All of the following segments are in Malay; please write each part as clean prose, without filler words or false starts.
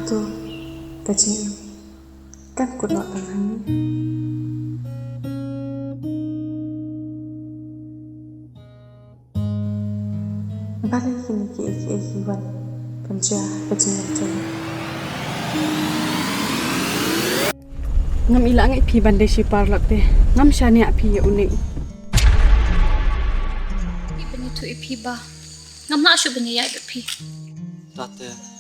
tu kecil kan kuno tangan balik kini ki wan penja kecil macam ngam ilang ai phi bande si parlak te ngam shani a phi unik ibani tu ipi ba ngam na shu bani ya ipi Tate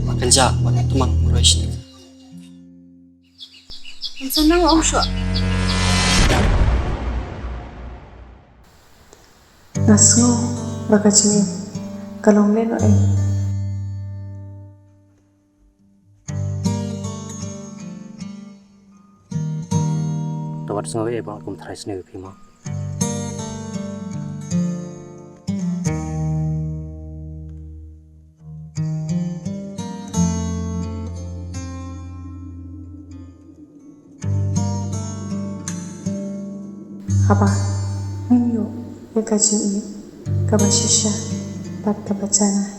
makan jak wan tumang murai sini. senang om shu nasu bakacin kalong leno Tawat sengaja bang kum try sini pima. apa mimio ya kacin ini kabashisha bat kabacana